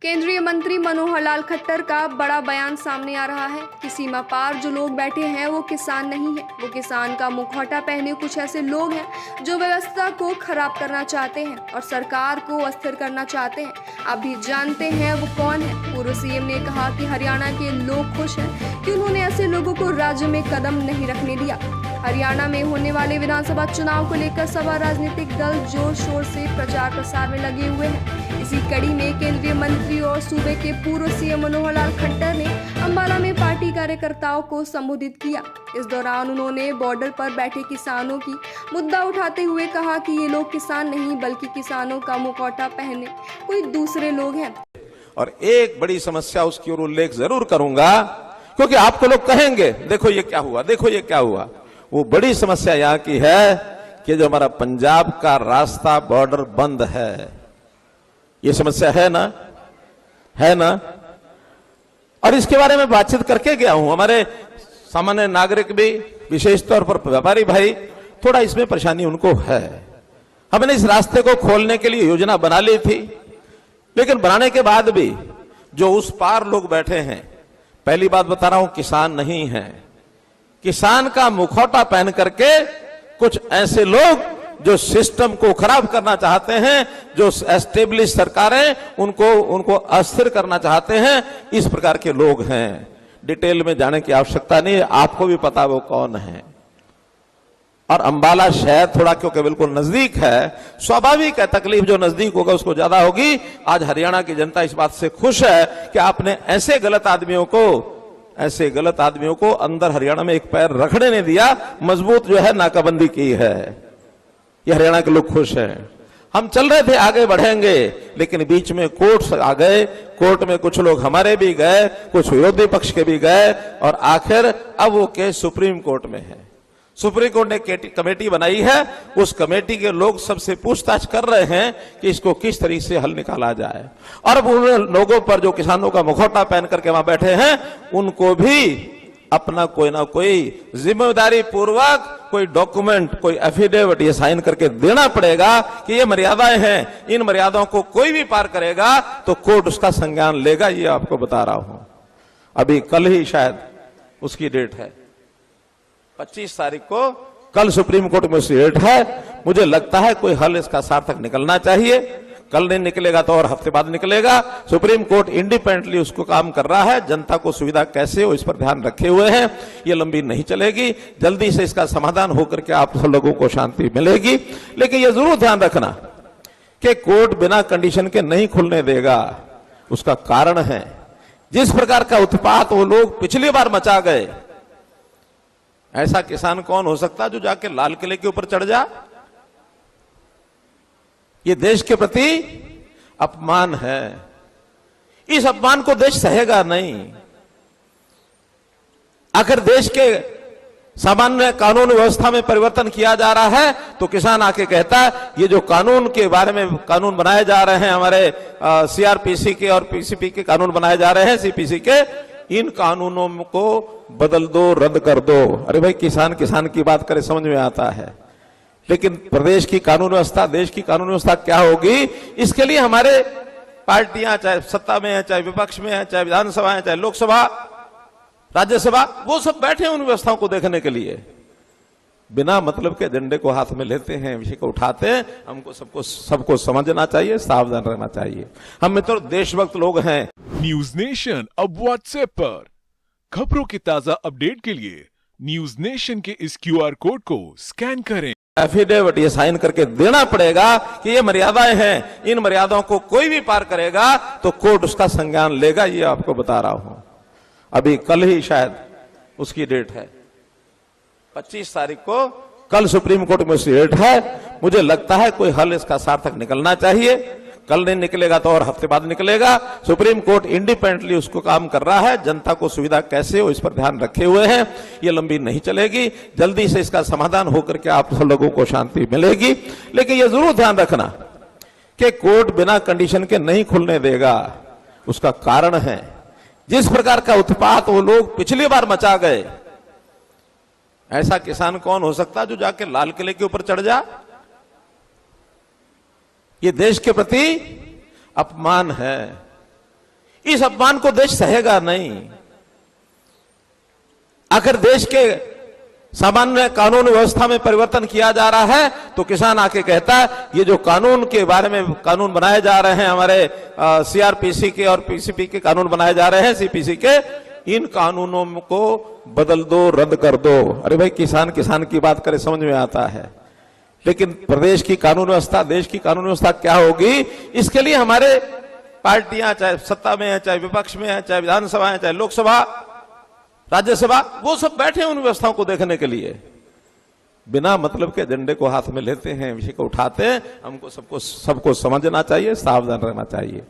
केंद्रीय मंत्री मनोहर लाल खट्टर का बड़ा बयान सामने आ रहा है कि सीमा पार जो लोग बैठे हैं वो किसान नहीं है। वो किसान का मुखौटा पहने कुछ ऐसे लोग हैं जो व्यवस्था को खराब करना चाहते हैं और सरकार को अस्थिर करना चाहते हैं। आप भी जानते हैं वो कौन है। पूर्व सीएम ने कहा कि हरियाणा के लोग खुश हैं कि उन्होंने ऐसे लोगों को राज्य में कदम नहीं रखने दिया। हरियाणा में होने वाले विधानसभा चुनाव को लेकर सभी राजनीतिक दल जोर शोर से प्रचार प्रसार में लगे हुए हैं। इसी कड़ी में केंद्रीय मंत्री और सूबे के पूर्व सीएम मनोहर लाल खट्टर ने अंबाला में पार्टी कार्यकर्ताओं को संबोधित किया। इस दौरान उन्होंने बॉर्डर पर बैठे किसानों की मुद्दा उठाते हुए कहा कि ये लोग किसान नहीं बल्कि किसानों का मुखौटा पहने कोई दूसरे लोग हैं। और एक बड़ी समस्या उसकी ओर उल्लेख जरूर करूंगा, क्योंकि आपको लोग कहेंगे देखो ये क्या हुआ, देखो ये क्या हुआ। वो बड़ी समस्या यहाँ की है कि जो हमारा पंजाब का रास्ता बॉर्डर बंद है, ये समस्या है ना, है ना। और इसके बारे में बातचीत करके गया हूं। हमारे सामान्य नागरिक भी, विशेष तौर पर व्यापारी भाई, थोड़ा इसमें परेशानी उनको है। हमने इस रास्ते को खोलने के लिए योजना बना ली थी, लेकिन बनाने के बाद भी जो उस पार लोग बैठे हैं, पहली बात बता रहा हूं, किसान नहीं है। किसान का मुखौटा पहन करके कुछ ऐसे लोग जो सिस्टम को खराब करना चाहते हैं, जो एस्टेब्लिश सरकारें उनको अस्थिर करना चाहते हैं, इस प्रकार के लोग हैं। डिटेल में जाने की आवश्यकता नहीं है, आपको भी पता वो कौन है। और अंबाला शहर थोड़ा क्योंकि बिल्कुल नजदीक है, स्वाभाविक है तकलीफ जो नजदीक होगा उसको ज्यादा होगी। आज हरियाणा की जनता इस बात से खुश है कि आपने ऐसे गलत आदमियों को अंदर हरियाणा में एक पैर रखने नहीं दिया, मजबूत जो है नाकाबंदी की है। ये हरियाणा के लोग खुश हैं। हम चल रहे थे आगे बढ़ेंगे, लेकिन बीच में कोर्ट आ गए। कोर्ट में कुछ लोग हमारे भी गए, कुछ विरोधी पक्ष के भी गए, और आखिर अब वो केस सुप्रीम कोर्ट में है। सुप्रीम कोर्ट ने कमेटी बनाई है। उस कमेटी के लोग सबसे पूछताछ कर रहे हैं कि इसको किस तरीके से हल निकाला जाए। और अब उन लोगों पर जो किसानों का मुखौटा पहन करके वहां बैठे हैं, उनको भी अपना कोई ना कोई जिम्मेदारी पूर्वक कोई डॉक्यूमेंट, कोई एफिडेविट ये साइन करके देना पड़ेगा कि ये मर्यादाएं हैं, इन मर्यादाओं को कोई भी पार करेगा तो कोर्ट उसका संज्ञान लेगा। ये आपको बता रहा हूं। अभी कल ही शायद उसकी डेट है, 25 तारीख को कल सुप्रीम कोर्ट में उसकी डेट है। मुझे लगता है कोई हल इसका सार्थक निकलना चाहिए। कल नहीं निकलेगा तो और हफ्ते बाद निकलेगा। सुप्रीम कोर्ट इंडिपेंडेंटली उसको काम कर रहा है। जनता को सुविधा कैसे हो इस पर ध्यान रखे हुए हैं। ये लंबी नहीं चलेगी, जल्दी से इसका समाधान होकर के आप सब लोगों को शांति मिलेगी। लेकिन ये जरूर ध्यान रखना कि कोर्ट बिना कंडीशन के नहीं खुलने देगा। उसका कारण है जिस प्रकार का उत्पात वो लोग पिछली बार मचा गए। ऐसा किसान कौन हो सकता जो जाके लाल किले के ऊपर चढ़ जा। ये देश के प्रति अपमान है। इस अपमान को देश सहेगा नहीं। अगर देश के सामान्य कानून व्यवस्था में परिवर्तन किया जा रहा है तो किसान आके कहता है ये जो कानून के बारे में कानून बनाए जा रहे हैं, हमारे सीआरपीसी के और पीसीपी के कानून बनाए जा रहे हैं, सीपीसी के, इन कानूनों को बदल दो, रद्द कर दो। अरे भाई, किसान की बात करे समझ में आता है, लेकिन प्रदेश की कानून व्यवस्था, देश की कानून व्यवस्था क्या होगी, इसके लिए हमारे पार्टियां चाहे सत्ता में है, चाहे विपक्ष में है, चाहे विधानसभा है, चाहे लोकसभा, राज्यसभा, वो सब बैठे हैं उन व्यवस्थाओं को देखने के लिए। बिना मतलब के एजेंडे को हाथ में लेते हैं, विषय को उठाते हैं। हमको सबको समझना चाहिए, सावधान रहना चाहिए। हम मित्रों देशभक्त लोग हैं। न्यूज नेशन अब व्हाट्सएप पर खबरों की ताजा अपडेट के लिए न्यूज नेशन के इस QR कोड को स्कैन करें। एफिडेविट ये साइन करके देना पड़ेगा कि ये मर्यादाएं हैं, इन मर्यादाओं को कोई भी पार करेगा तो कोर्ट उसका संज्ञान लेगा। ये आपको बता रहा हूं। अभी कल ही शायद उसकी डेट है, 25 तारीख को कल सुप्रीम कोर्ट में उसकी डेट है। मुझे लगता है कोई हल इसका सार्थक निकलना चाहिए। कल नहीं निकलेगा तो और हफ्ते बाद निकलेगा। सुप्रीम कोर्ट इंडिपेंडेंटली उसको काम कर रहा है। जनता को सुविधा कैसे हो इस पर ध्यान रखे हुए हैं। ये लंबी नहीं चलेगी, जल्दी से इसका समाधान होकर के आप सब लोगों को शांति मिलेगी। लेकिन ये जरूर ध्यान रखना कि कोर्ट बिना कंडीशन के नहीं खुलने देगा। उसका कारण है जिस प्रकार का उत्पात वो लोग पिछली बार मचा गए। ऐसा किसान कौन हो सकता जो जाके लाल किले के ऊपर चढ़ जा। ये देश के प्रति अपमान है। इस अपमान को देश सहेगा नहीं। आखिर देश के सामान्य कानून व्यवस्था में परिवर्तन किया जा रहा है तो किसान आके कहता है ये जो कानून के बारे में कानून बनाए जा रहे हैं, हमारे सीआरपीसी के और पीसीपी के कानून बनाए जा रहे हैं, सीपीसी के, इन कानूनों को बदल दो, रद्द कर दो। अरे भाई, किसान किसान की बात करे, समझ में आता है, लेकिन प्रदेश की कानून व्यवस्था, देश की कानून व्यवस्था क्या होगी, इसके लिए हमारे पार्टियां चाहे सत्ता में है, चाहे विपक्ष में है, चाहे विधानसभा है, चाहे लोकसभा, राज्यसभा, वो सब बैठे उन व्यवस्थाओं को देखने के लिए। बिना मतलब के एजेंडे को हाथ में लेते हैं, विषय को उठाते हैं। हमको सबको समझना चाहिए, सावधान रहना चाहिए।